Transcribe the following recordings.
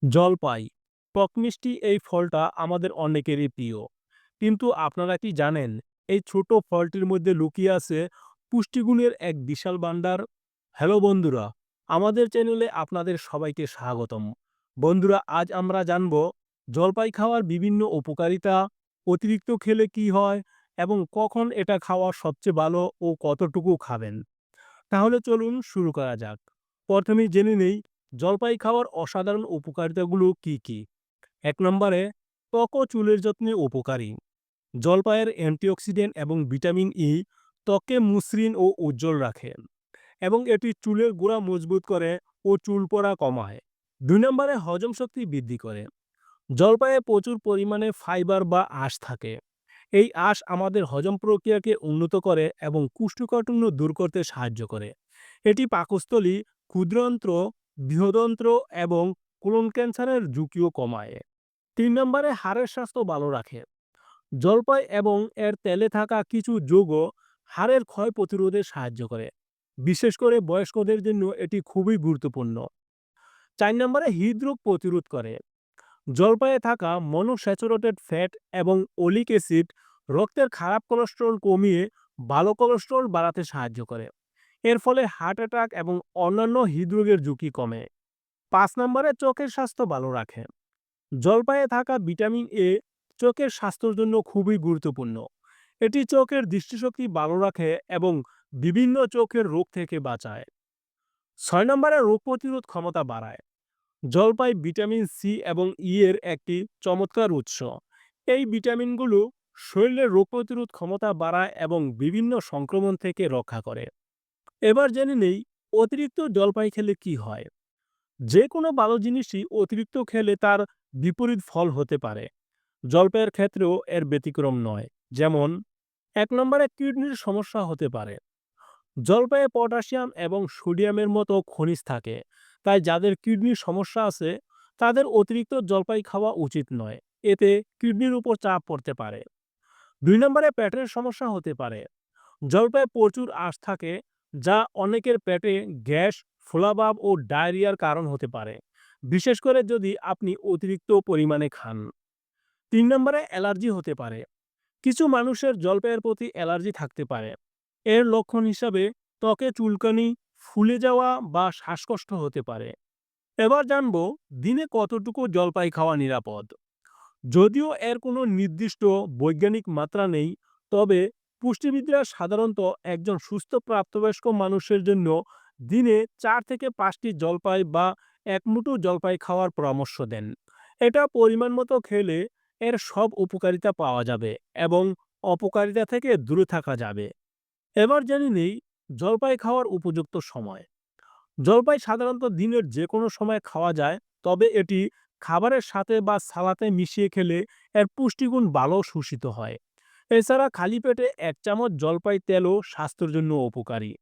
জলপাই টক মিষ্টি এই ফলটা আমাদের অনেকেরই প্রিয়। কিন্তু আপনারা কি জানেন এই ছোট ফলটির মধ্যে লুকিয়ে আছে পুষ্টিগুণের এক বিশাল ভান্ডার? হ্যালো বন্ধুরা, আমাদের চ্যানেলে আপনাদের সবাইকে স্বাগতম। বন্ধুরা, আজ আমরা জানব জলপাই খাওয়ার বিভিন্ন উপকারিতা, অতিরিক্ত খেলে কি হয় এবং কখন এটা খাওয়া সবচেয়ে ভালো ও কতটুকু খাবেন। তাহলে চলুন শুরু করা যাক। প্রথমেই জেনে নেই জলপাই খাওয়ার অসাধারণ উপকারিতাগুলো কি কি। ১ নম্বরে ত্বক ও চুলের যত্নে উপকারী। জলপাইয়ের অ্যান্টিঅক্সিডেন্ট এবং ভিটামিন ই ত্বককে মসৃণ ও উজ্জ্বল রাখে এবং এটি চুলের গোড়া মজবুত করে ও চুল পড়া কমায়। ২ নম্বরে হজম শক্তি বৃদ্ধি করে। জলপাইয়ে প্রচুর পরিমাণে ফাইবার বা আঁশ থাকে। এই আঁশ আমাদের হজম প্রক্রিয়াকে উন্নত করে এবং কোষ্ঠকাঠিন্য দূর করতে সাহায্য করে। এটি পাকস্থলী, ক্ষুদ্রান্ত্র, বৃহদন্ত্র এবং কোলন ক্যান্সারের ঝুঁকিও কমায়। ৩ নম্বরে হাড়ের স্বাস্থ্য ভালো রাখে। জলপাই এবং এর তেলে থাকা কিছু যৌগ হাড়ের ক্ষয় প্রতিরোধে সাহায্য করে। বিশেষ করে বয়স্কদের জন্য এটি খুবই গুরুত্বপূর্ণ। ৪ নম্বরে হৃদরোগ প্রতিরোধ করে। জলপাইয়ে থাকা মনোস্যাচুরেটেড ফ্যাট এবং ওলিক অ্যাসিড রক্তের খারাপ কোলেস্টেরল কমিয়ে ভালো কোলেস্টেরল বাড়াতে সাহায্য করে। এর ফলে হার্ট অ্যাটাক এবং অন্যান্য হৃদরোগের ঝুঁকি কমে। ৫ নম্বরে চোখের স্বাস্থ্য ভালো রাখে। জলপাইয়ে থাকা ভিটামিন এ চোখের স্বাস্থ্যের জন্য খুবই গুরুত্বপূর্ণ। এটি চোখের দৃষ্টিশক্তি ভালো রাখে এবং বিভিন্ন চোখের রোগ থেকে বাঁচায়। ৬ নম্বরে রোগ প্রতিরোধ ক্ষমতা বাড়ায়। জলপাই ভিটামিন সি এবং ই এর একটি চমৎকার উৎস। এই ভিটামিনগুলো শরীরের রোগ প্রতিরোধ ক্ষমতা বাড়ায় এবং বিভিন্ন সংক্রমণ থেকে রক্ষা করে। এবার জেনে নেই অতিরিক্ত জলপাই খেলে কি হয়। যে কোনো ভালো জিনিসই অতিরিক্ত খেলে তার বিপরীত ফল হতে পারে। জলপাইয়ের ক্ষেত্রেও এর ব্যতিক্রম নয়। যেমন ১ নম্বরে কিডনির সমস্যা হতে পারে। জলপাইয়ে পটাশিয়াম এবং সোডিয়ামের মতো খনিজ থাকে, তাই যাদের কিডনির সমস্যা আছে তাদের অতিরিক্ত জলপাই খাওয়া উচিত নয়। এতে কিডনির উপর চাপ পড়তে পারে। ২ নম্বরে পেটের সমস্যা হতে পারে। জলপাইয়ে প্রচুর আঁশ থাকে, যা অনেকের পেটে গ্যাস, ফোলাভাব ও ডায়রিয়ার কারণ হতে পারে, বিশেষ করে যদি আপনি অতিরিক্ত পরিমাণে খান। ৩ নম্বরে অ্যালার্জি হতে পারে। কিছু মানুষের জলপাইয়ের প্রতি অ্যালার্জি থাকতে পারে। এর লক্ষণ হিসাবে ত্বকে চুলকানি, ফুলে যাওয়া বা শ্বাসকষ্ট হতে পারে। এবার জানবো দিনে কতটুকু জলপাই খাওয়া নিরাপদ। যদিও এর কোনো নির্দিষ্ট বৈজ্ঞানিক মাত্রা নেই, তবে পুষ্টিবিদরা সাধারণত একজন সুস্থ প্রাপ্তবয়স্ক মানুষের জন্য দিনে ৪ থেকে ৫টি জলপাই বা ১ মুঠো জলপাই খাওয়ার পরামর্শ দেন। এটা পরিমাণ মতো খেলে এর সব উপকারিতা পাওয়া যাবে এবং অপকারিতা থেকে দূরে থাকা যাবে। এবার জেনে নিই জলপাই খাওয়ার উপযুক্ত সময়। জলপাই সাধারণত দিনের যে কোনো সময় খাওয়া যায়, তবে এটি খাবারের সাথে বা সালাতে মিশিয়ে খেলে এর পুষ্টিগুণ ভালো শোষিত হয়। এছাড়া খালি পেটে ১ চামচ জলপাই তেলও স্বাস্থ্যের জন্য উপকারী।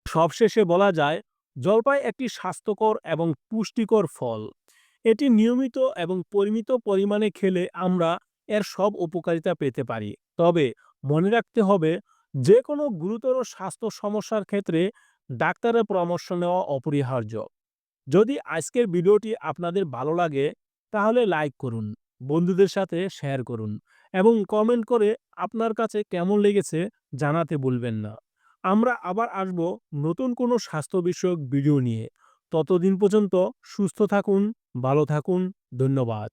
সবশেষে বলা যায় জলপাই একটি স্বাস্থ্যকর এবং পুষ্টিকর ফল। এটি নিয়মিত এবং পরিমিত পরিমাণে খেলে আমরা এর সব উপকারিতা পেতে পারি। তবে মনে রাখতে হবে যে কোনো গুরুতর স্বাস্থ্য সমস্যার ক্ষেত্রে ডাক্তারের পরামর্শ নেওয়া অপরিহার্য। যদি আজকের ভিডিওটি আপনাদের ভালো লাগে তাহলে লাইক করুন, বন্ধুদের সাথে শেয়ার করুন এবং কমেন্ট করে আপনার কাছে কেমন লেগেছে জানাতে ভুলবেন না। আমরা আবার আসব নতুন কোনো স্বাস্থ্য বিষয়ক ভিডিও নিয়ে। ততদিন পর্যন্ত সুস্থ থাকুন, ভালো থাকুন। ধন্যবাদ।